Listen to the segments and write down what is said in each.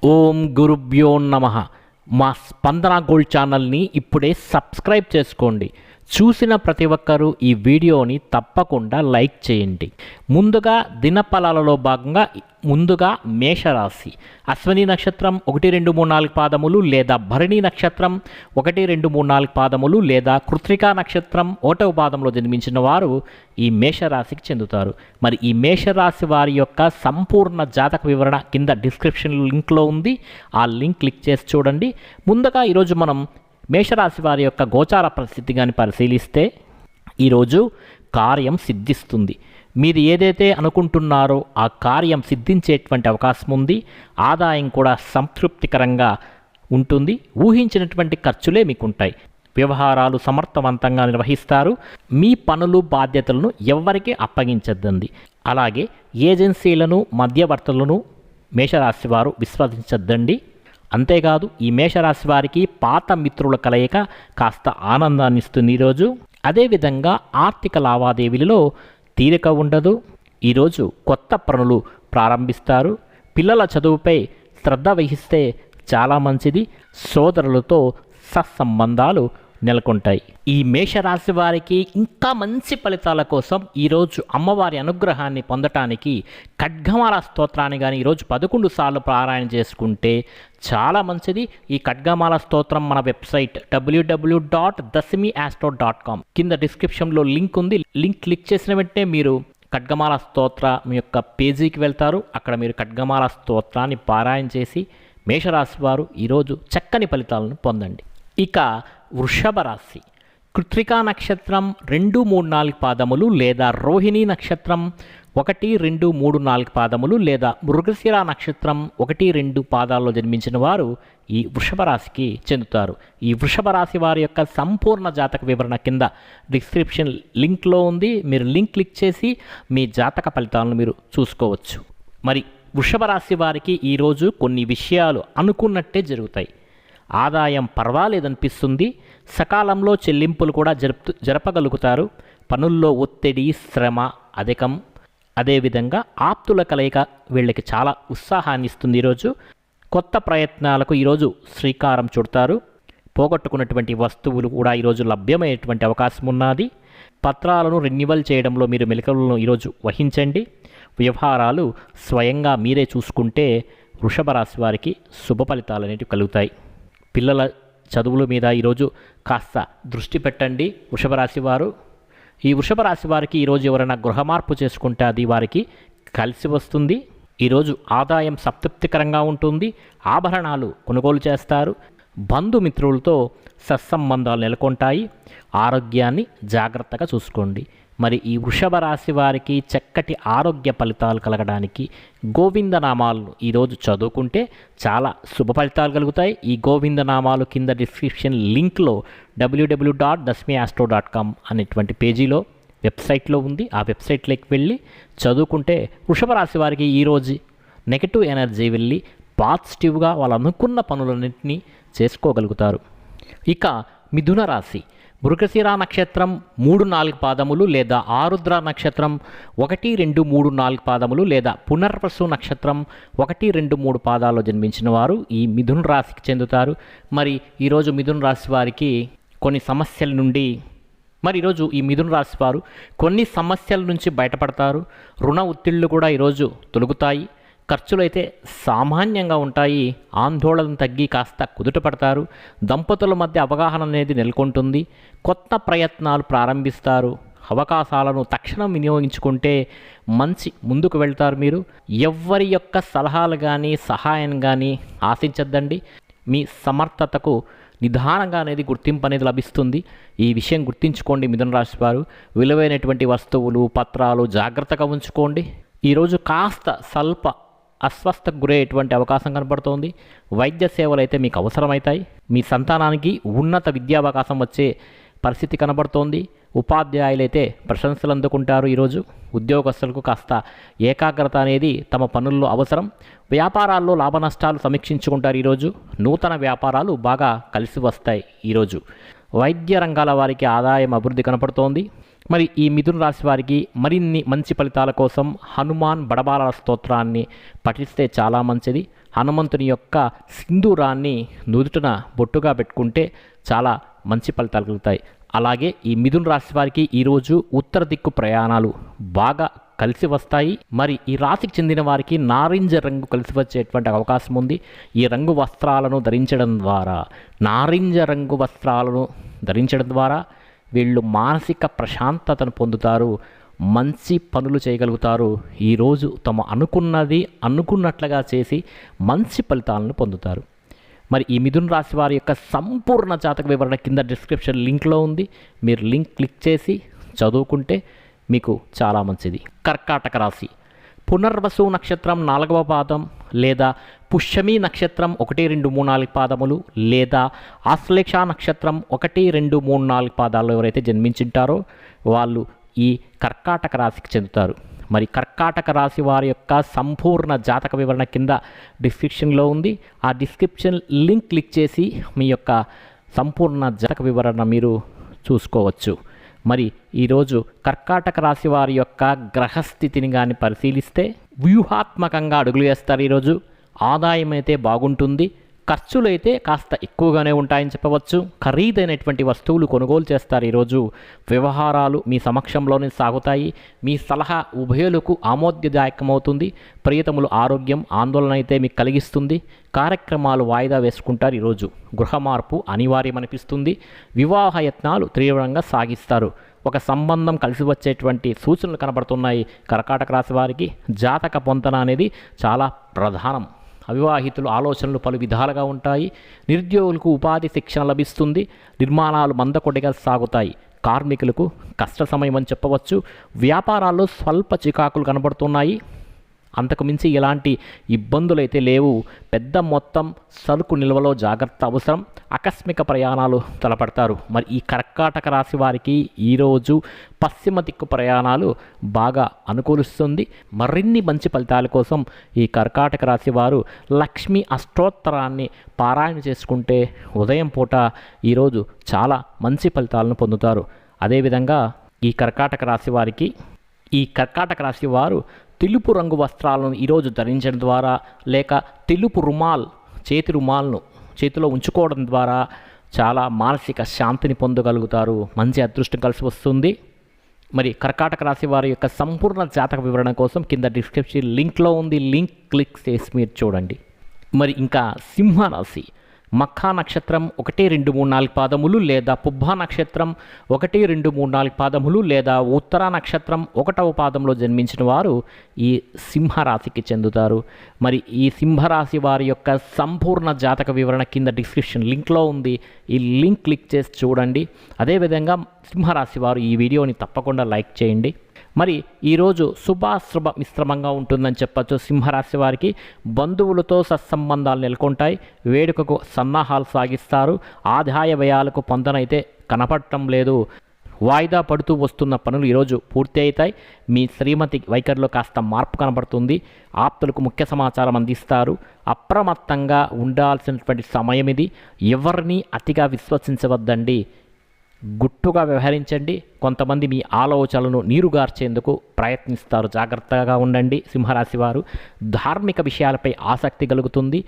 ఓం గురుభ్యో నమః. మా స్పందన గోల్డ్ ఛానల్ని ఇప్పుడే సబ్స్క్రైబ్ చేసుకోండి. చూసిన ప్రతి ఒక్కరూ ఈ వీడియోని తప్పకుండా లైక్ చేయండి. ముందుగా దినఫలాలలో భాగంగా మేషరాశి అశ్విని నక్షత్రం 1, 2, 3, 4 పాదములు లేదా భరణి నక్షత్రం 1, 2, 3, 4 పాదములు లేదా కృత్తికా నక్షత్రం 1వ పాదంలో జన్మించిన వారు ఈ మేషరాశికి చెందుతారు. మరి ఈ మేషరాశి వారి యొక్క సంపూర్ణ జాతక వివరణ కింద డిస్క్రిప్షన్ లింక్లో ఉంది. ఆ లింక్ క్లిక్ చేసి చూడండి. ముందుగా ఈరోజు మనం మేషరాశి వారి యొక్క గోచార పరిస్థితి కానీ పరిశీలిస్తే ఈరోజు కార్యం సిద్ధిస్తుంది. మీరు ఏదైతే అనుకుంటున్నారో ఆ కార్యం సిద్ధించేటువంటి అవకాశం ఉంది. ఆదాయం కూడా సంతృప్తికరంగా ఉంటుంది. ఊహించినటువంటి ఖర్చులే మీకు ఉంటాయి. వ్యవహారాలు సమర్థవంతంగా నిర్వహిస్తారు. మీ పనులు బాధ్యతలను ఎవ్వరికీ అప్పగించద్దండి. అలాగే ఏజెన్సీలను మధ్యవర్తులను మేషరాశి వారు విశ్వసించద్దండి. అంతేకాదు ఈ మేషరాశి వారికి పాత మిత్రుల కలయిక కాస్త ఆనందాన్ని ఇస్తుంది ఈరోజు. అదేవిధంగా ఆర్థిక లావాదేవీలలో తీరిక ఉండదు. ఈరోజు కొత్త పనులు ప్రారంభిస్తారు. పిల్లల చదువుపై శ్రద్ధ వహిస్తే చాలా మంచిది. సోదరులతో సత్సంబంధాలు నెలకొంటాయి. ఈ మేషరాశి వారికి ఇంకా మంచి ఫలితాల కోసం ఈరోజు అమ్మవారి అనుగ్రహాన్ని పొందటానికి ఖడ్గమాల స్తోత్రాన్ని కానీ ఈరోజు 11 సార్లు పారాయణ చేసుకుంటే చాలా మంచిది. ఈ ఖడ్గమాల స్తోత్రం మన వెబ్సైట్ www.dasimiastro.com కింద డిస్క్రిప్షన్లో లింక్ ఉంది. లింక్ క్లిక్ చేసిన వెంటనే మీరు ఖడ్గమాల స్తోత్రం యొక్క పేజీకి వెళ్తారు. అక్కడ మీరు ఖడ్గమాల స్తోత్రాన్ని పారాయణ చేసి మేషరాశి వారు ఈరోజు చక్కని ఫలితాలను పొందండి. ఇక వృషభ రాశి కృత్తికా నక్షత్రం 2, 3, 4 పాదములు లేదా రోహిణి నక్షత్రం 1, 2, 3, 4 పాదములు లేదా మృగశిర నక్షత్రం 1, 2 పాదాల్లో జన్మించిన వారు ఈ వృషభ రాశికి చెందుతారు. ఈ వృషభ రాశి వారి యొక్క సంపూర్ణ జాతక వివరణ కింద డిస్క్రిప్షన్ లింక్లో ఉంది. మీరు లింక్ క్లిక్ చేసి మీ జాతక ఫలితాలను మీరు చూసుకోవచ్చు. మరి వృషభ రాశి వారికి ఈరోజు కొన్ని విషయాలు అనుకున్నట్టే జరుగుతాయి. ఆదాయం పర్వాలేదనిపిస్తుంది. సకాలంలో చెల్లింపులు కూడా జరపగలుగుతారు. పనుల్లో ఒత్తిడి శ్రమ అధికం. అదేవిధంగా ఆప్తుల కలయిక వీళ్ళకి చాలా ఉత్సాహాన్ని ఇస్తుంది. ఈరోజు కొత్త ప్రయత్నాలకు ఈరోజు శ్రీకారం చుడతారు. పోగొట్టుకున్నటువంటి వస్తువులు కూడా ఈరోజు లభ్యమయ్యేటువంటి అవకాశం ఉన్నది. పత్రాలను రెన్యువల్ చేయడంలో మీరు మెలకువలను ఈరోజు వహించండి. వ్యవహారాలు స్వయంగా మీరే చూసుకుంటే వృషభ రాశి వారికి శుభ ఫలితాలు అనేవి కలుగుతాయి. పిల్లల చదువుల మీద ఈరోజు కాస్త దృష్టి పెట్టండి వృషభ రాశి వారు. ఈ వృషభ రాశి వారికి ఈరోజు ఎవరైనా గృహ మార్పు చేసుకుంటే అది వారికి కలిసి వస్తుంది. ఈరోజు ఆదాయం సంతృప్తికరంగా ఉంటుంది. ఆభరణాలు కొనుగోలు చేస్తారు. బంధుమిత్రులతో సత్సంబంధాలు నెలకొంటాయి. ఆరోగ్యాన్ని జాగ్రత్తగా చూసుకోండి. మరి ఈ వృషభ రాశి వారికి చక్కటి ఆరోగ్య ఫలితాలు కలగడానికి గోవిందనామాలను ఈరోజు చదువుకుంటే చాలా శుభ ఫలితాలు కలుగుతాయి. ఈ గోవిందనామాలు కింద డిస్క్రిప్షన్ లింక్లో www.dasimiastro.com అనేటువంటి పేజీలో వెబ్సైట్లో ఉంది. ఆ వెబ్సైట్లోకి వెళ్ళి చదువుకుంటే వృషభ రాశి వారికి ఈరోజు నెగటివ్ ఎనర్జీ వెళ్ళి పాజిటివ్గా వాళ్ళు అనుకున్న పనులన్నింటినీ చేసుకోగలుగుతారు. ఇక మిథున రాశి మృగశిర నక్షత్రం 3, 4 పాదములు లేదా ఆరుద్ర నక్షత్రం 1, 2, 3, 4 పాదములు లేదా పునర్వసు నక్షత్రం 1, 2, 3 పాదాల్లో జన్మించిన వారు ఈ మిథున రాశికి చెందుతారు. మరి ఈరోజు మిథున రాశి వారికి కొన్ని సమస్యల నుండి ఈరోజు ఈ మిథున రాశి వారు కొన్ని సమస్యల నుంచి బయటపడతారు. రుణ ఒత్తిళ్లు కూడా ఈరోజు తొలగుతాయి. ఖర్చులు అయితే సామాన్యంగా ఉంటాయి. ఆందోళన తగ్గి కాస్త కుదుట పడతారు. దంపతుల మధ్య అవగాహన అనేది నెలకొంటుంది. కొత్త ప్రయత్నాలు ప్రారంభిస్తారు. అవకాశాలను తక్షణం వినియోగించుకుంటే మంచి ముందుకు వెళ్తారు. మీరు ఎవ్వరి యొక్క సలహాలు కానీ సహాయం కానీ ఆశించద్దండి. మీ సమర్థతకు నిదానంగా అనేది గుర్తింపు అనేది లభిస్తుంది. ఈ విషయం గుర్తించుకోండి మిథున రాశి వారు. విలువైనటువంటి వస్తువులు పత్రాలు జాగ్రత్తగా ఉంచుకోండి. ఈరోజు కాస్త స్వల్ప అస్వస్థకు గురయ్యేటువంటి అవకాశం కనబడుతోంది. వైద్య సేవలు అయితే మీకు అవసరమవుతాయి. మీ సంతానానికి ఉన్నత విద్యావకాశం వచ్చే పరిస్థితి కనబడుతోంది. ఉపాధ్యాయులైతే ప్రశంసలు అందుకుంటారు. ఈరోజు ఉద్యోగస్తులకు కాస్త ఏకాగ్రత అనేది తమ పనుల్లో అవసరం. వ్యాపారాల్లో లాభ నష్టాలు సమీక్షించుకుంటారు. ఈరోజు నూతన వ్యాపారాలు బాగా కలిసి వస్తాయి. ఈరోజు వైద్య రంగాల వారికి ఆదాయం అభివృద్ధి కనపడుతోంది. మరి ఈ మిథున రాశి వారికి మరిన్ని మంచి ఫలితాల కోసం హనుమాన్ బడబాల స్తోత్రాన్ని పఠిస్తే చాలా మంచిది. హనుమంతుని యొక్క సింధూరాన్ని నుదుటన బొట్టుగా పెట్టుకుంటే చాలా మంచి ఫలితాలు కలుగుతాయి. అలాగే ఈ మిథున రాశి వారికి ఈరోజు ఉత్తర దిక్కు ప్రయాణాలు బాగా కలిసి వస్తాయి. మరి ఈ రాశికి చెందిన వారికి నారింజ రంగు కలిసి వచ్చేటువంటి అవకాశం ఉంది. ఈ రంగు వస్త్రాలను ధరించడం ద్వారా, నారింజ రంగు వస్త్రాలను ధరించడం ద్వారా వీళ్ళు మానసిక ప్రశాంతతను పొందుతారు, మంచి పనులు చేయగలుగుతారు. ఈరోజు తమ అనుకున్నట్లుగా చేసి మంచి ఫలితాలను పొందుతారు. మరి ఈ మిథున రాశి వారి యొక్క సంపూర్ణ జాతక వివరణ కింద డిస్క్రిప్షన్ లింక్లో ఉంది. మీరు లింక్ క్లిక్ చేసి చదువుకుంటే మీకు చాలా మంచిది. కర్కాటక రాశి పునర్వసు నక్షత్రం 4వ పాదం లేదా పుష్యమి నక్షత్రం 1, 2, 3, 4 పాదములు లేదా ఆశ్లేష నక్షత్రం 1, 2, 3, 4 పాదాల్లో ఎవరైతే జన్మించింటారో వాళ్ళు ఈ కర్కాటక రాశికి చెందుతారు. మరి కర్కాటక రాశి వారి యొక్క సంపూర్ణ జాతక వివరణ కింద డిస్క్రిప్షన్లో ఉంది. ఆ డిస్క్రిప్షన్ లింక్ క్లిక్ చేసి మీ యొక్క సంపూర్ణ జాతక వివరణ మీరు చూసుకోవచ్చు. మరి ఈరోజు కర్కాటక రాశి వారి యొక్క గ్రహస్థితిని కానీ పరిశీలిస్తే వ్యూహాత్మకంగా అడుగులు వేస్తారు. ఈరోజు ఆదాయం అయితే బాగుంటుంది, ఖర్చులు అయితే కాస్త ఎక్కువగానే ఉంటాయని చెప్పవచ్చు. ఖరీదైనటువంటి వస్తువులు కొనుగోలు చేస్తారు. ఈరోజు వ్యవహారాలు మీ సమక్షంలోనే సాగుతాయి. మీ సలహా ఉభయులకు ఆమోదదాయకమవుతుంది. ప్రియతములు ఆరోగ్యం ఆందోళన అయితే మీకు కలిగిస్తుంది. కార్యక్రమాలు వాయిదా వేసుకుంటారు. ఈరోజు గృహ మార్పు అనివార్యమనిపిస్తుంది. వివాహ యత్నాలు తీవ్రంగా సాగిస్తారు. ఒక సంబంధం కలిసి వచ్చేటువంటి సూచనలు కనబడుతున్నాయి. కర్కాటక రాశి వారికి జాతక పొంతన అనేది చాలా ప్రధానం. అవివాహితులు ఆలోచనలు పలు విధాలుగా ఉంటాయి. నిరుద్యోగులకు ఉపాధి శిక్షణ లభిస్తుంది. నిర్మాణాలు మందకొడిగా సాగుతాయి. కార్మికులకు కష్ట సమయం అని చెప్పవచ్చు. వ్యాపారాల్లో స్వల్ప చికాకులు కనబడుతున్నాయి. అంతకు మించి ఎలాంటి ఇబ్బందులు అయితే లేవు. పెద్ద మొత్తం సరుకు నిల్వలో జాగ్రత్త అవసరం. ఆకస్మిక ప్రయాణాలు తలపడతారు. మరి ఈ కర్కాటక రాశి వారికి ఈరోజు పశ్చిమ దిక్కు ప్రయాణాలు బాగా అనుకూలిస్తుంది. మరిన్ని మంచి ఫలితాల కోసం ఈ కర్కాటక రాశి వారు లక్ష్మీ అష్టోత్తరాన్ని పారాయణ చేసుకుంటే ఉదయం పూట ఈరోజు చాలా మంచి ఫలితాలను పొందుతారు. అదేవిధంగా ఈ కర్కాటక రాశి వారు తెలుపు రంగు వస్త్రాలను ఈరోజు ధరించడం ద్వారా లేక తెలుపు చేతి రుమాల్ను చేతిలో ఉంచుకోవడం ద్వారా చాలా మానసిక శాంతిని పొందగలుగుతారు. మంచి అదృష్టం కలిసి వస్తుంది. మరి కర్కాటక రాశి వారి యొక్క సంపూర్ణ జాతక వివరణ కోసం కింద డిస్క్రిప్షన్ లింక్లో ఉంది. లింక్ క్లిక్ చేసి మీరు చూడండి. మరి ఇంకా సింహరాశి మఖా నక్షత్రం 1, 2, 3, 4 పాదములు లేదా పుబ్బా నక్షత్రం 1, 2, 3, 4 పాదములు లేదా ఉత్తర నక్షత్రం 1వ పాదంలో జన్మించిన వారు ఈ సింహరాశికి చెందుతారు. మరి ఈ సింహరాశి వారి యొక్క సంపూర్ణ జాతక వివరణ కింద డిస్క్రిప్షన్ లింక్లో ఉంది. ఈ లింక్ క్లిక్ చేసి చూడండి. అదేవిధంగా సింహరాశి వారు ఈ వీడియోని తప్పకుండా లైక్ చేయండి. మరి ఈరోజు శుభాశుభ మిశ్రమంగా ఉంటుందని చెప్పచ్చు. సింహరాశి వారికి బంధువులతో సత్సంబంధాలు నెలకొంటాయి. వేడుకకు సన్నాహాలు సాగిస్తారు. ఆదాయ వ్యయాలకు పొందనైతే కనపడటం లేదు. వాయిదా పడుతూ వస్తున్న పనులు ఈరోజు పూర్తి అవుతాయి. మీ శ్రీమతి వైఖరిలో కాస్త మార్పు కనబడుతుంది. ఆప్తులకు ముఖ్య సమాచారం అందిస్తారు. అప్రమత్తంగా ఉండాల్సినటువంటి సమయం ఇది. ఎవరిని అతిగా విశ్వసించవద్దండి. గుట్టుగా వ్యవహరించండి. కొంతమంది మీ ఆలోచనలను నీరుగార్చేందుకు ప్రయత్నిస్తారు. జాగ్రత్తగా ఉండండి. సింహరాశి వారు ధార్మిక విషయాలపై ఆసక్తి కలుగుతుంది.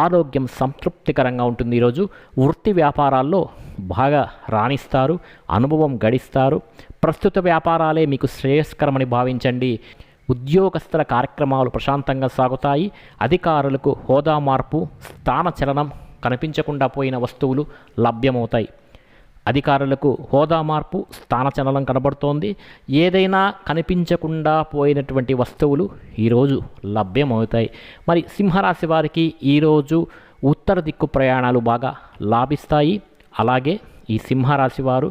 ఆరోగ్యం సంతృప్తికరంగా ఉంటుంది. ఈరోజు వృత్తి వ్యాపారాల్లో బాగా రాణిస్తారు. అనుభవం గడిస్తారు. ప్రస్తుత వ్యాపారాలే మీకు శ్రేయస్కరమని భావించండి. ఉద్యోగస్తుల కార్యక్రమాలు ప్రశాంతంగా సాగుతాయి. అధికారులకు హోదా మార్పు, స్థాన చలనం, కనిపించకుండా పోయిన వస్తువులు లభ్యమవుతాయి. అధికారులకు హోదా మార్పు, స్థానచలనం కనబడుతోంది. ఏదైనా కనిపించకుండా పోయినటువంటి వస్తువులు ఈరోజు లభ్యమవుతాయి. మరి సింహరాశి వారికి ఈరోజు ఉత్తర దిక్కు ప్రయాణాలు బాగా లాభిస్తాయి. అలాగే ఈ సింహరాశి వారు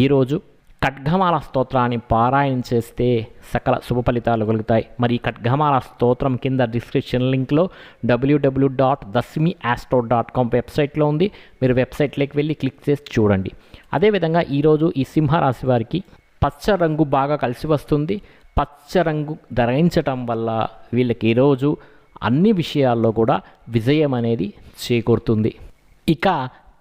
ఈరోజు ఖడ్గమాల స్తోత్రాన్ని పారాయణ చేస్తే సకల శుభ ఫలితాలు కలుగుతాయి. మరి ఈ ఖడ్గమాల స్తోత్రం కింద డిస్క్రిప్షన్ లింక్లో www.dasmiastro.com వెబ్సైట్లో ఉంది. మీరు వెబ్సైట్లోకి వెళ్ళి క్లిక్ చేసి చూడండి. అదేవిధంగా ఈరోజు ఈ సింహరాశి వారికి పచ్చ రంగు బాగా కలిసి వస్తుంది. పచ్చ రంగు ధరించటం వల్ల వీళ్ళకి ఈరోజు అన్ని విషయాల్లో కూడా విజయం అనేది చేకూరుతుంది. ఇక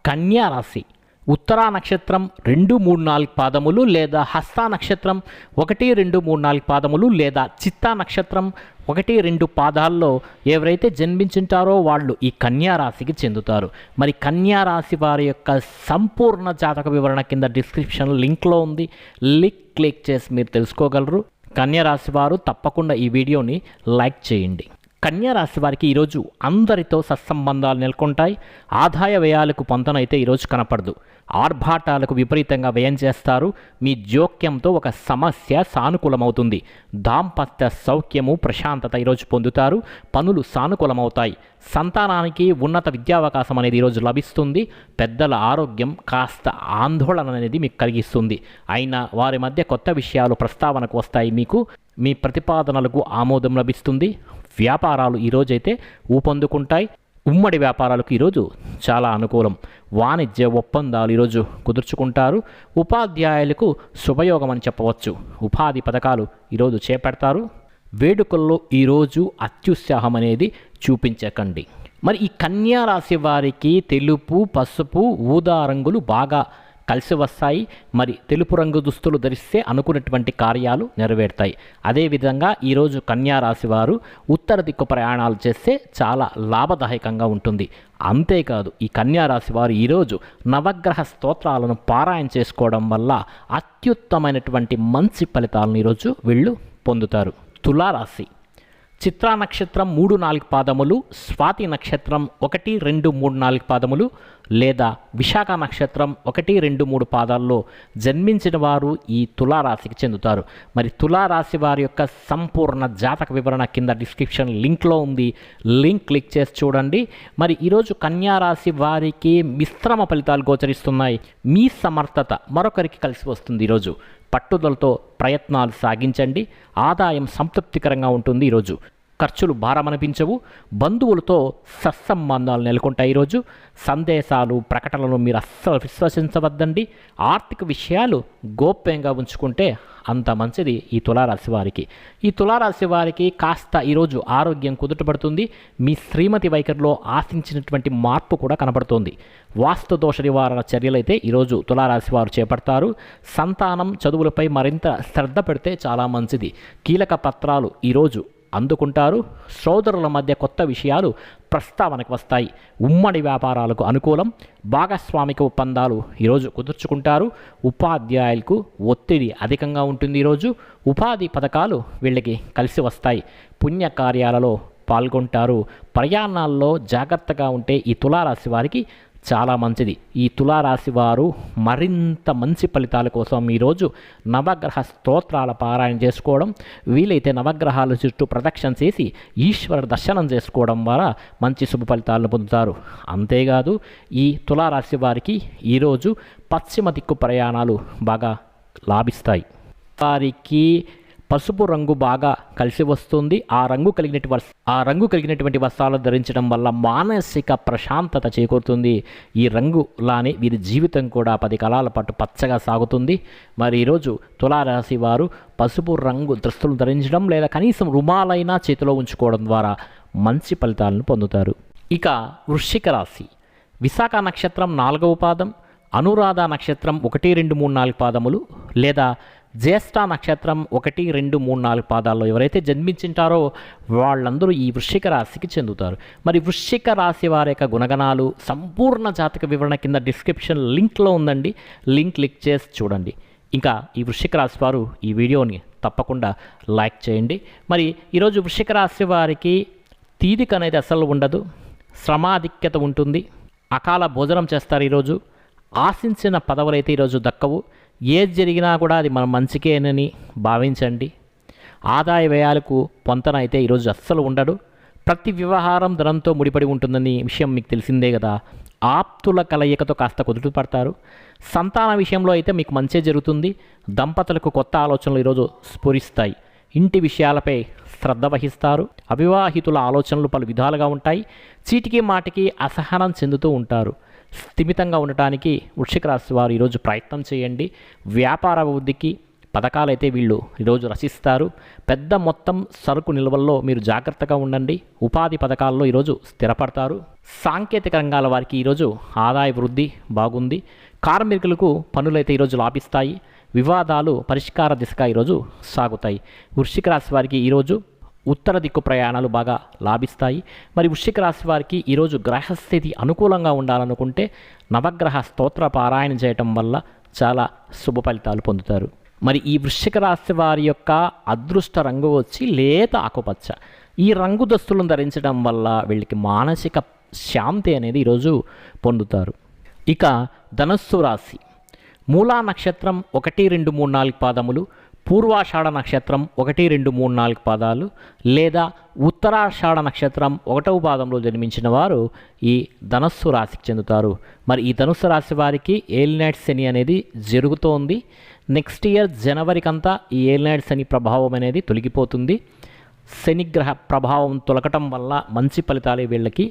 కన్యా రాశి ఉత్తరా నక్షత్రం 2, 3, 4 పాదములు లేదా హస్త నక్షత్రం 1, 2, 3, 4 పాదములు లేదా చిత్తా నక్షత్రం 1, 2 పాదాల్లో ఎవరైతే జన్మించుంటారో వాళ్ళు ఈ కన్యా రాశికి చెందుతారు. మరి కన్యా రాశి వారి యొక్క సంపూర్ణ జాతక వివరణ కింద డిస్క్రిప్షన్ లింక్లో ఉంది. లింక్ క్లిక్ చేసి మీరు తెలుసుకోగలరు. కన్యా రాశి వారు తప్పకుండా ఈ వీడియోని లైక్ చేయండి. కన్యా రాశి వారికి ఈరోజు అందరితో సత్సంబంధాలు నెలకొంటాయి. ఆదాయ వ్యయాలకు పొంతనైతే ఈరోజు కనపడదు. ఆర్భాటాలకు విపరీతంగా వ్యయం చేస్తారు. మీ జోక్యంతో ఒక సమస్య సానుకూలమవుతుంది. దాంపత్య సౌఖ్యము ప్రశాంతత ఈరోజు పొందుతారు. పనులు సానుకూలమవుతాయి. సంతానానికి ఉన్నత విద్యావకాశం అనేది ఈరోజు లభిస్తుంది. పెద్దల ఆరోగ్యం కాస్త ఆందోళన అనేది మీకు కలిగిస్తుంది. అయినా వారి మధ్య కొత్త విషయాలు ప్రస్తావనకు వస్తాయి. మీకు మీ ప్రతిపాదనలకు ఆమోదం లభిస్తుంది. వ్యాపారాలు ఈరోజైతే ఊపందుకుంటాయి. ఉమ్మడి వ్యాపారాలకు ఈరోజు చాలా అనుకూలం. వాణిజ్య ఒప్పందాలు ఈరోజు కుదుర్చుకుంటారు. ఉపాధ్యాయులకు శుభయోగం అని చెప్పవచ్చు. ఉపాధి పథకాలు ఈరోజు చేపడతారు. వేడుకల్లో ఈరోజు అత్యుత్సాహం అనేది చూపించకండి. మరి ఈ కన్యా రాశి వారికి తెలుపు, పసుపు, ఊదా రంగులు బాగా కలిసి వస్తాయి. మరి తెలుపు రంగు దుస్తులు ధరిస్తే అనుకున్నటువంటి కార్యాలు నెరవేరుతాయి. అదేవిధంగా ఈరోజు కన్యా రాశి వారు ఉత్తర దిక్కు ప్రయాణాలు చేస్తే చాలా లాభదాయకంగా ఉంటుంది. అంతేకాదు ఈ కన్యా రాశి వారు ఈరోజు నవగ్రహ స్తోత్రాలను పారాయణ చేసుకోవడం వల్ల అత్యుత్తమైనటువంటి మంచి ఫలితాలను ఈరోజు వీళ్ళు పొందుతారు. తులారాశి చిత్రా నక్షత్రం 3, 4 పాదములు, స్వాతి నక్షత్రం 1, 2, 3, 4 పాదములు లేదా విశాఖ నక్షత్రం 1, 2, 3 పాదాల్లో జన్మించిన వారు ఈ తులారాశికి చెందుతారు. మరి తులారాశి వారి యొక్క సంపూర్ణ జాతక వివరణ కింద డిస్క్రిప్షన్ లింక్లో ఉంది. లింక్ క్లిక్ చేసి చూడండి. మరి ఈరోజు కన్యా రాశి వారికి మిశ్రమ ఫలితాలు గోచరిస్తున్నాయి. మీ సమర్థత మరొకరికి కలిసి వస్తుంది. ఈరోజు పట్టుదలతో ప్రయత్నాలు సాగించండి. ఆదాయం సంతృప్తికరంగా ఉంటుంది. ఈరోజు ఖర్చులు భారమనిపించవు. బంధువులతో సత్సంబంధాలు నెలకొంటాయి. ఈరోజు సందేశాలు, ప్రకటనలు మీరు అస్సలు విశ్వసించవద్దండి. ఆర్థిక విషయాలు గోప్యంగా ఉంచుకుంటే అంత మంచిది ఈ తులారాశి వారికి. ఈ తులారాశి వారికి కాస్త ఈరోజు ఆరోగ్యం కుదుటపడుతుంది. మీ శ్రీమతి వైఖరిలో ఆశించినటువంటి మార్పు కూడా కనబడుతోంది. వాస్తు దోష నివారణ చర్యలైతే ఈరోజు తులారాశి వారు చేపడతారు. సంతానం చదువులపై మరింత శ్రద్ధ పెడితే చాలా మంచిది. కీలక పత్రాలు ఈరోజు అందుకుంటారు. సోదరుల మధ్య కొత్త విషయాలు ప్రస్తావనకు వస్తాయి. ఉమ్మడి వ్యాపారాలకు అనుకూలం. భాగస్వామిక ఒప్పందాలు ఈరోజు కుదుర్చుకుంటారు. ఉపాధ్యాయులకు ఒత్తిడి అధికంగా ఉంటుంది. ఈరోజు ఉపాధి పథకాలు వీళ్ళకి కలిసి వస్తాయి. పుణ్యకార్యాలలో పాల్గొంటారు. ప్రయాణాల్లో జాగ్రత్తగా ఉంటే ఈ తులారాశి వారికి చాలా మంచిది. ఈ తులారాశి వారు మరింత మంచి ఫలితాల కోసం ఈరోజు నవగ్రహ స్తోత్రాల పారాయణ చేసుకోవడం, వీలైతే నవగ్రహాల చుట్టూ ప్రదక్షిణ చేసి ఈశ్వర దర్శనం చేసుకోవడం ద్వారా మంచి శుభ ఫలితాలను పొందుతారు. అంతేకాదు ఈ తులారాశి వారికి ఈరోజు పశ్చిమ దిక్కు ప్రయాణాలు బాగా లాభిస్తాయి. వారికి పసుపు రంగు బాగా కలిసి వస్తుంది. ఆ రంగు కలిగినటువంటి వస్త్రాలు ధరించడం వల్ల మానసిక ప్రశాంతత చేకూరుతుంది. ఈ రంగులానే వీరి జీవితం కూడా 10 కాలాల పాటు పచ్చగా సాగుతుంది. మరి ఈరోజు తులారాశి వారు పసుపు రంగు దుస్తులు ధరించడం లేదా కనీసం రుమాలైనా చేతిలో ఉంచుకోవడం ద్వారా మంచి ఫలితాలను పొందుతారు. ఇక వృశ్చిక రాశి విశాఖ నక్షత్రం 4వ పాదం, అనురాధ నక్షత్రం 1, 2, 3, 4 పాదములు లేదా జ్యేష్ఠ నక్షత్రం 1, 2, 3, 4 పాదాల్లో ఎవరైతే జన్మించింటారో వాళ్ళందరూ ఈ వృశ్చిక రాశికి చెందుతారు. మరి వృశ్చిక రాశి వారి యొక్క గుణగణాలు సంపూర్ణ జాతక వివరణ కింద డిస్క్రిప్షన్ లింక్లో ఉందండి. లింక్ క్లిక్ చేసి చూడండి. ఇంకా ఈ వృశ్చిక రాశి వారు ఈ వీడియోని తప్పకుండా లైక్ చేయండి. మరి ఈరోజు వృశ్చిక రాశి వారికి తీరిక అనేది అసలు ఉండదు. శ్రమాధిక్యత ఉంటుంది. అకాల భోజనం చేస్తారు. ఈరోజు ఆశించిన పదవులైతే ఈరోజు దక్కవు. ఏది జరిగినా కూడా అది మన మంచికేనని భావించండి. ఆదాయ వ్యయాలకు పొంతన అయితే ఈరోజు అస్సలు ఉండడు. ప్రతి వ్యవహారం ధనంతో ముడిపడి ఉంటుందని విషయం మీకు తెలిసిందే కదా. ఆప్తుల కలయికతో కాస్త కుదుటపడతారు. సంతాన విషయంలో అయితే మీకు మంచే జరుగుతుంది. దంపతులకు కొత్త ఆలోచనలు ఈరోజు స్ఫురిస్తాయి. ఇంటి విషయాలపై శ్రద్ధ వహిస్తారు. అవివాహితుల ఆలోచనలు పలు విధాలుగా ఉంటాయి. చీటికి మాటికి అసహనం చెందుతూ ఉంటారు. స్థిమితంగా ఉండటానికి వృశ్చిక రాశి వారు ఈరోజు ప్రయత్నం చేయండి. వ్యాపార అభివృద్ధికి పథకాలైతే వీళ్ళు ఈరోజు రచిస్తారు. పెద్ద మొత్తం సరుకు నిల్వల్లో మీరు జాగ్రత్తగా ఉండండి. ఉపాధి పథకాల్లో ఈరోజు స్థిరపడతారు. సాంకేతిక రంగాల వారికి ఈరోజు ఆదాయ వృద్ధి బాగుంది. కార్మికులకు పనులైతే ఈరోజు లాభిస్తాయి. వివాదాలు పరిష్కార దిశగా ఈరోజు సాగుతాయి. వృశ్చిక రాశి వారికి ఈరోజు ఉత్తర దిక్కు ప్రయాణాలు బాగా లాభిస్తాయి. మరి వృశ్చిక రాశి వారికి ఈరోజు గ్రహస్థితి అనుకూలంగా ఉండాలనుకుంటే నవగ్రహ స్తోత్ర పారాయణ చేయటం వల్ల చాలా శుభ ఫలితాలు పొందుతారు. మరి ఈ వృశ్చిక రాశి వారి యొక్క అదృష్ట రంగు వచ్చి లేత ఆకుపచ్చ. ఈ రంగు దుస్తులను ధరించడం వల్ల వీళ్ళకి మానసిక శాంతి అనేది ఈరోజు పొందుతారు. ఇక ధనస్సు రాశి మూలా నక్షత్రం 1, 2, 3, 4 పాదములు, పూర్వాషాఢ నక్షత్రం 1, 2, 3, 4 పాదాలు లేదా ఉత్తరాషాఢ నక్షత్రం 1వ పాదంలో జన్మించిన వారు ఈ ధనస్సు రాశికి చెందుతారు. మరి ఈ ధనుస్సు రాశి వారికి ఏలినాటి శని అనేది జరుగుతోంది. నెక్స్ట్ ఇయర్ జనవరికంతా ఈ ఏలినాటి శని ప్రభావం అనేది తొలగిపోతుంది. శనిగ్రహ ప్రభావం తొలగటం వల్ల మంచి ఫలితాలు వీళ్ళకి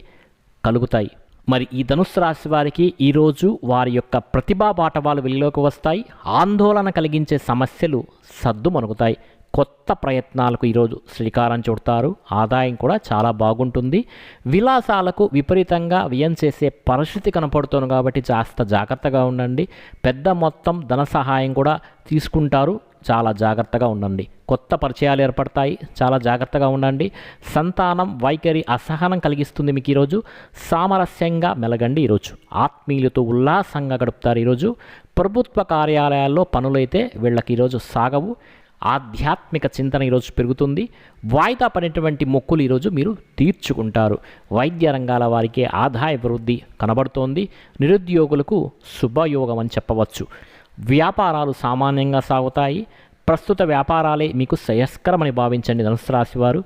కలుగుతాయి. మరి ఈ ధనుస్సు రాశి వారికి ఈరోజు వారి యొక్క ప్రతిభా పాఠవాలు వెలుగులోకి వస్తాయి. ఆందోళన కలిగించే సమస్యలు సద్దుమణుగుతాయి. కొత్త ప్రయత్నాలకు ఈరోజు శ్రీకారం చుడతారు. ఆదాయం కూడా చాలా బాగుంటుంది. విలాసాలకు విపరీతంగా వ్యయం చేసే పరిస్థితి కనపడుతుంది కాబట్టి కాస్త జాగ్రత్తగా ఉండండి. పెద్ద మొత్తం ధన సహాయం కూడా తీసుకుంటారు. చాలా జాగ్రత్తగా ఉండండి. కొత్త పరిచయాలు ఏర్పడతాయి. చాలా జాగ్రత్తగా ఉండండి. సంతానం వైఖరి అసహనం కలిగిస్తుంది మీకు ఈరోజు. సామరస్యంగా మెలగండి. ఈరోజు ఆత్మీయులతో ఉల్లాసంగా గడుపుతారు. ఈరోజు ప్రభుత్వ కార్యాలయాల్లో పనులైతే వీళ్ళకి ఈరోజు సాగవు. ఆధ్యాత్మిక చింతన ఈరోజు పెరుగుతుంది. వాయిదా పడినటువంటి మొక్కులు ఈరోజు మీరు తీర్చుకుంటారు. వైద్య రంగాల వారికి ఆదాయ వృద్ధి కనబడుతోంది. నిరుద్యోగులకు శుభయోగం అని చెప్పవచ్చు. వ్యాపారాలు సామాన్యంగా సాగుతాయి. ప్రస్తుత వ్యాపారాలే మీకు శ్రేయస్కరమని భావించండి ధనుస్సు రాశి వారు.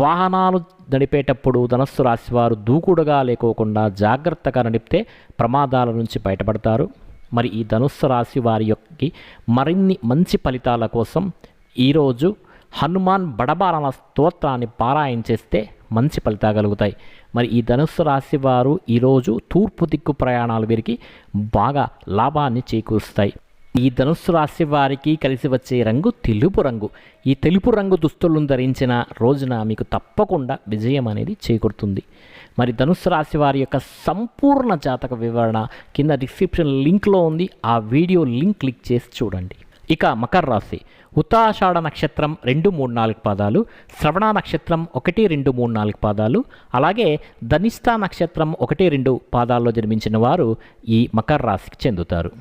వాహనాలు నడిపేటప్పుడు ధనుస్సు రాశి వారు దూకుడుగా లేకోకుండా జాగ్రత్తగా నడిపితే ప్రమాదాల నుంచి బయటపడతారు. మరి ఈ ధనుస్సు రాశి వారి యొక్క మరిన్ని మంచి ఫలితాల కోసం ఈరోజు హనుమాన్ బడబారణ స్తోత్రాన్ని పారాయణ చేస్తే మంచి ఫలితాలు కలుగుతాయి. మరి ఈ ధనుస్సు రాశి వారు ఈరోజు తూర్పు దిక్కు ప్రయాణాలు వీరికి బాగా లాభాన్ని చేకూరుస్తాయి. ఈ ధనుస్సు రాశి వారికి కలిసి వచ్చే రంగు తెలుపు రంగు. ఈ తెలుపు రంగు దుస్తులను ధరించిన రోజున మీకు తప్పకుండా విజయం అనేది చేకూరుతుంది. మరి ధనుస్సు రాశి వారి యొక్క సంపూర్ణ జాతక వివరణ కింద డిస్క్రిప్షన్ లింక్లో ఉంది. ఆ వీడియో లింక్ క్లిక్ చేసి చూడండి. ఇక మకర రాశి ఉత్తరాషాఢ నక్షత్రం 2, 3, 4 పాదాలు, శ్రవణ నక్షత్రం 1, 2, 3, 4 పాదాలు, అలాగే ధనిష్ఠ నక్షత్రం 1, 2 పాదాల్లో జన్మించిన వారు ఈ మకర రాశికి చెందుతారు.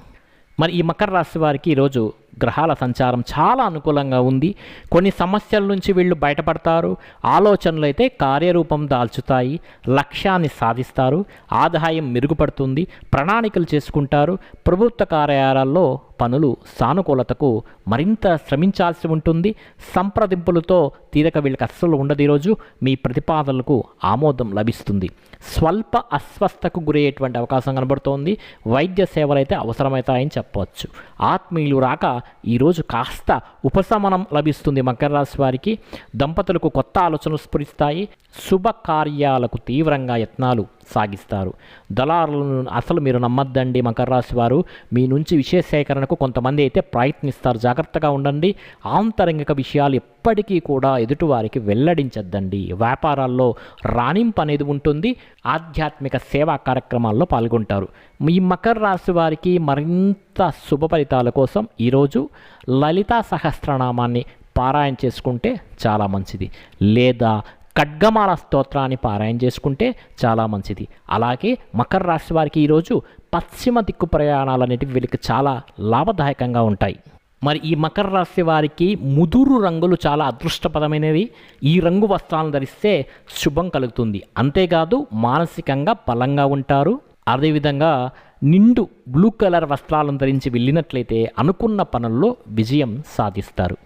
మరి ఈ మకర రాశి వారికి ఈరోజు గ్రహాల సంచారం చాలా అనుకూలంగా ఉంది. కొన్ని సమస్యల నుంచి వీళ్ళు బయటపడతారు. ఆలోచనలు అయితే కార్యరూపం దాల్చుతాయి. లక్ష్యాన్ని సాధిస్తారు. ఆదాయం మెరుగుపడుతుంది. ప్రణాళికలు చేసుకుంటారు. ప్రభుత్వ కార్యాలయాల్లో పనులు సానుకూలతకు మరింత శ్రమించాల్సి ఉంటుంది. సంప్రదింపులతో తీరక వీళ్ళకి అస్సలు ఉండదు. ఈరోజు మీ ప్రతిపాదనలకు ఆమోదం లభిస్తుంది. స్వల్ప అస్వస్థకు గురయ్యేటువంటి అవకాశం కనబడుతోంది. వైద్య సేవలు అయితే అవసరమవుతాయని చెప్పవచ్చు. ఆత్మీయులు రాక ఈరోజు కాస్త ఉపశమనం లభిస్తుంది. మకర రాశి వారికి దంపతులకు కొత్త ఆలోచనలు స్ఫురిస్తాయి. శుభకార్యాలకు తీవ్రంగా యత్నాలు సాగిస్తారు. దళారులను అసలు మీరు నమ్మద్దండి. మకర రాశి వారు మీ నుంచి విషయ సేకరణకు కొంతమంది అయితే ప్రయత్నిస్తారు. జాగ్రత్తగా ఉండండి. ఆంతరంగిక విషయాలు ఎప్పటికీ కూడా ఎదుటివారికి వెల్లడించద్దండి. వ్యాపారాల్లో రాణింపు అనేది ఉంటుంది. ఆధ్యాత్మిక సేవా కార్యక్రమాల్లో పాల్గొంటారు. ఈ మకర రాశి వారికి మరింత శుభ ఫలితాల కోసం ఈరోజు లలితా సహస్రనామాన్ని పారాయణ చేసుకుంటే చాలా మంచిది. లేదా ఖడ్గమాల స్తోత్రాన్ని పారాయణ చేసుకుంటే చాలా మంచిది. అలాగే మకర రాశి వారికి ఈరోజు పశ్చిమ దిక్కు ప్రయాణాలు అనేటివి వీళ్ళకి చాలా లాభదాయకంగా ఉంటాయి. మరి ఈ మకర రాశి వారికి ముదురు రంగులు చాలా అదృష్టపదమైనవి. ఈ రంగు వస్త్రాలను ధరిస్తే శుభం కలుగుతుంది. అంతేకాదు మానసికంగా బలంగా ఉంటారు. అదేవిధంగా నిండు బ్లూ కలర్ వస్త్రాలను ధరించి వెళ్ళినట్లయితే అనుకున్న పనుల్లో విజయం సాధిస్తారు.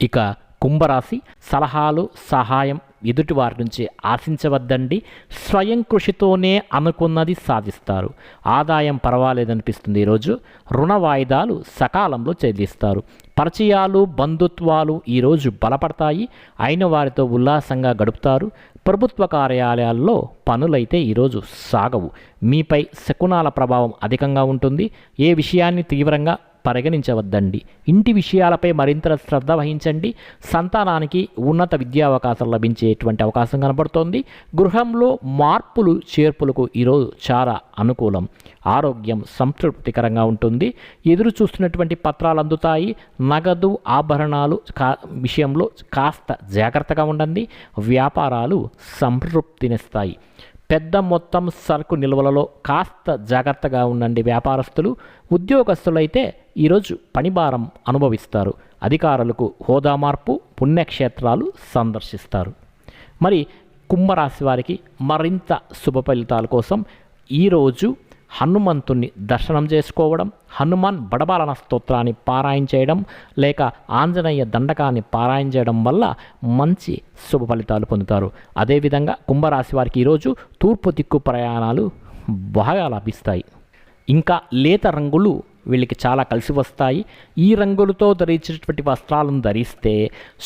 ఇక కుంభరాశి సలహాలు సహాయం ఎదుటి వారి నుంచి ఆశించవద్దండి. స్వయం కృషితోనే అనుకున్నది సాధిస్తారు. ఆదాయం పర్వాలేదనిపిస్తుంది. ఈరోజు రుణ వాయిదాలు సకాలంలో చెల్లిస్తారు. పరిచయాలు బంధుత్వాలు ఈరోజు బలపడతాయి. అయిన వారితో ఉల్లాసంగా గడుపుతారు. ప్రభుత్వ కార్యాలయాల్లో పనులైతే ఈరోజు సాగవు. మీపై శకునాల ప్రభావం అధికంగా ఉంటుంది. ఏ విషయాన్ని తీవ్రంగా పరిగణించవద్దండి. ఇంటి విషయాలపై మరింత శ్రద్ధ వహించండి. సంతానానికి ఉన్నత విద్యా అవకాశాలు లభించేటువంటి అవకాశం కనబడుతోంది. గృహంలో మార్పులు చేర్పులకు ఈరోజు చాలా అనుకూలం. ఆరోగ్యం సంతృప్తికరంగా ఉంటుంది. ఎదురు చూస్తున్నటువంటి పత్రాలు అందుతాయి. నగదు ఆభరణాలు విషయంలో కాస్త జాగ్రత్తగా ఉండండి. వ్యాపారాలు సంతృప్తినిస్తాయి. పెద్ద మొత్తం సరుకు నిల్వలలో కాస్త జాగ్రత్తగా ఉండండి వ్యాపారస్తులు. ఉద్యోగస్తులైతే ఈరోజు పనిభారం అనుభవిస్తారు. అధికారులకు హోదా మార్పు, పుణ్యక్షేత్రాలు సందర్శిస్తారు. మరి కుంభరాశి వారికి మరింత శుభ ఫలితాల కోసం ఈరోజు హనుమంతుణ్ణి దర్శనం చేసుకోవడం, హనుమాన్ బడబాలన స్తోత్రాన్ని పారాయణ చేయడం, లేక ఆంజనేయ దండకాన్ని పారాయణ చేయడం వల్ల మంచి శుభ ఫలితాలు పొందుతారు. అదేవిధంగా కుంభరాశి వారికి ఈరోజు తూర్పు దిక్కు ప్రయాణాలు బాగా లభిస్తాయి. ఇంకా లేత రంగులు వీళ్ళకి చాలా కలిసి వస్తాయి. ఈ రంగులతో ధరించినటువంటి వస్త్రాలను ధరిస్తే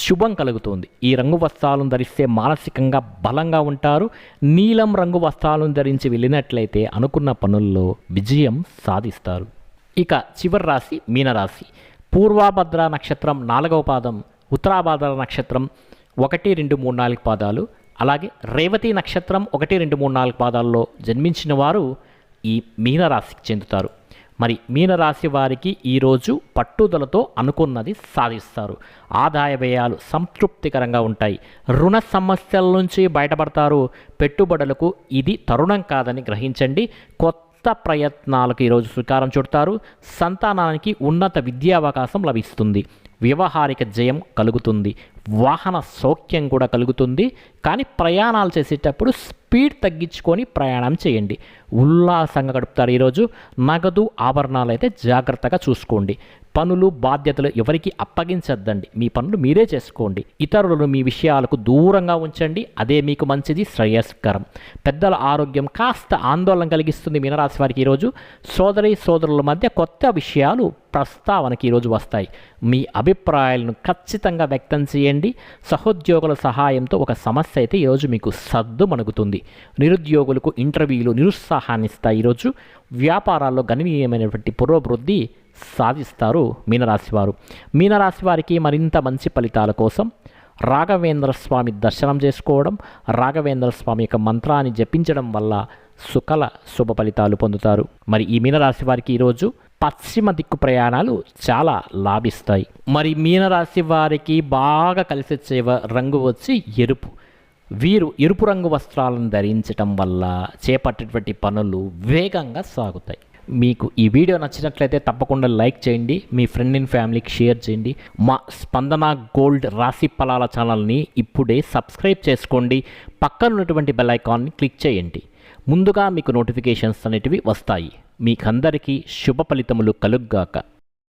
శుభం కలుగుతుంది. ఈ రంగు వస్త్రాలను ధరిస్తే మానసికంగా బలంగా ఉంటారు. నీలం రంగు వస్త్రాలను ధరించి వెళ్ళినట్లయితే అనుకున్న పనుల్లో విజయం సాధిస్తారు. ఇక చివరి రాశి మీనరాశి. పూర్వాభద్ర నక్షత్రం 4వ పాదం, ఉత్తరాభద్ర నక్షత్రం 1, 2, 3, 4 పాదాలు, అలాగే రేవతి నక్షత్రం 1, 2, 3, 4 పాదాల్లో జన్మించిన వారు ఈ మీనరాశికి చెందుతారు. మరి మీనరాశి వారికి ఈరోజు పట్టుదలతో అనుకున్నది సాధిస్తారు. ఆదాయ వ్యయాలు సంతృప్తికరంగా ఉంటాయి. రుణ సమస్యల నుంచి బయటపడతారు. పెట్టుబడులకు ఇది తరుణం కాదని గ్రహించండి. కొత్త ప్రయత్నాలకు ఈరోజు శ్రీకారం చుడతారు. సంతానానికి ఉన్నత విద్యావకాశం లభిస్తుంది. వ్యవహారిక జయం కలుగుతుంది. వాహన సౌఖ్యం కూడా కలుగుతుంది. కానీ ప్రయాణాలు చేసేటప్పుడు స్పీడ్ తగ్గించుకొని ప్రయాణం చేయండి. ఉల్లాసంగా గడుపుతారు. ఈరోజు నగదు ఆభరణాలు అయితే జాగ్రత్తగా చూసుకోండి. పనులు బాధ్యతలు ఎవరికి అప్పగించద్దండి. మీ పనులు మీరే చేసుకోండి. ఇతరులను మీ విషయాలకు దూరంగా ఉంచండి. అదే మీకు మంచిది, శ్రేయస్కరం. పెద్దల ఆరోగ్యం కాస్త ఆందోళన కలిగిస్తుంది మీనరాశి వారికి. ఈరోజు సోదరుల మధ్య కొత్త విషయాలు ప్రస్తావనకి ఈరోజు వస్తాయి. మీ అభిప్రాయాలను ఖచ్చితంగా వ్యక్తం చేయండి. సహోద్యోగుల సహాయంతో ఒక సమస్య అయితే ఈరోజు మీకు సద్దుమణుగుతుంది. నిరుద్యోగులకు ఇంటర్వ్యూలు నిరుత్సాహాన్ని ఇస్తాయి. ఈరోజు వ్యాపారాల్లో గణనీయమైనటువంటి పురోభివృద్ధి సాధిస్తారు మీనరాశి వారు. మీనరాశి వారికి మరింత మంచి ఫలితాల కోసం రాఘవేంద్ర స్వామి దర్శనం చేసుకోవడం, రాఘవేంద్ర స్వామి యొక్క మంత్రాన్ని జపించడం వల్ల సుకల శుభ ఫలితాలు పొందుతారు. మరి ఈ మీనరాశి వారికి ఈరోజు పశ్చిమ దిక్కు ప్రయాణాలు చాలా లాభిస్తాయి. మరి మీనరాశి వారికి బాగా కలిసి వచ్చే రంగు వచ్చి ఎరుపు. వీరు ఎరుపు రంగు వస్త్రాలను ధరించటం వల్ల చేపట్టేటువంటి పనులు వేగంగా సాగుతాయి. మీకు ఈ వీడియో నచ్చినట్లయితే తప్పకుండా లైక్ చేయండి. మీ ఫ్రెండ్ అండ్ ఫ్యామిలీకి షేర్ చేయండి. మా స్పందన గోల్డ్ రాశి ఫలాల ఛానల్ని ఇప్పుడే సబ్స్క్రైబ్ చేసుకోండి. పక్కన ఉన్నటువంటి బెల్ ఐకాన్ని క్లిక్ చేయండి. ముందుగా మీకు నోటిఫికేషన్స్ అనేటివి వస్తాయి. మీకందరికీ శుభ ఫలితములు కలుగ్గాక.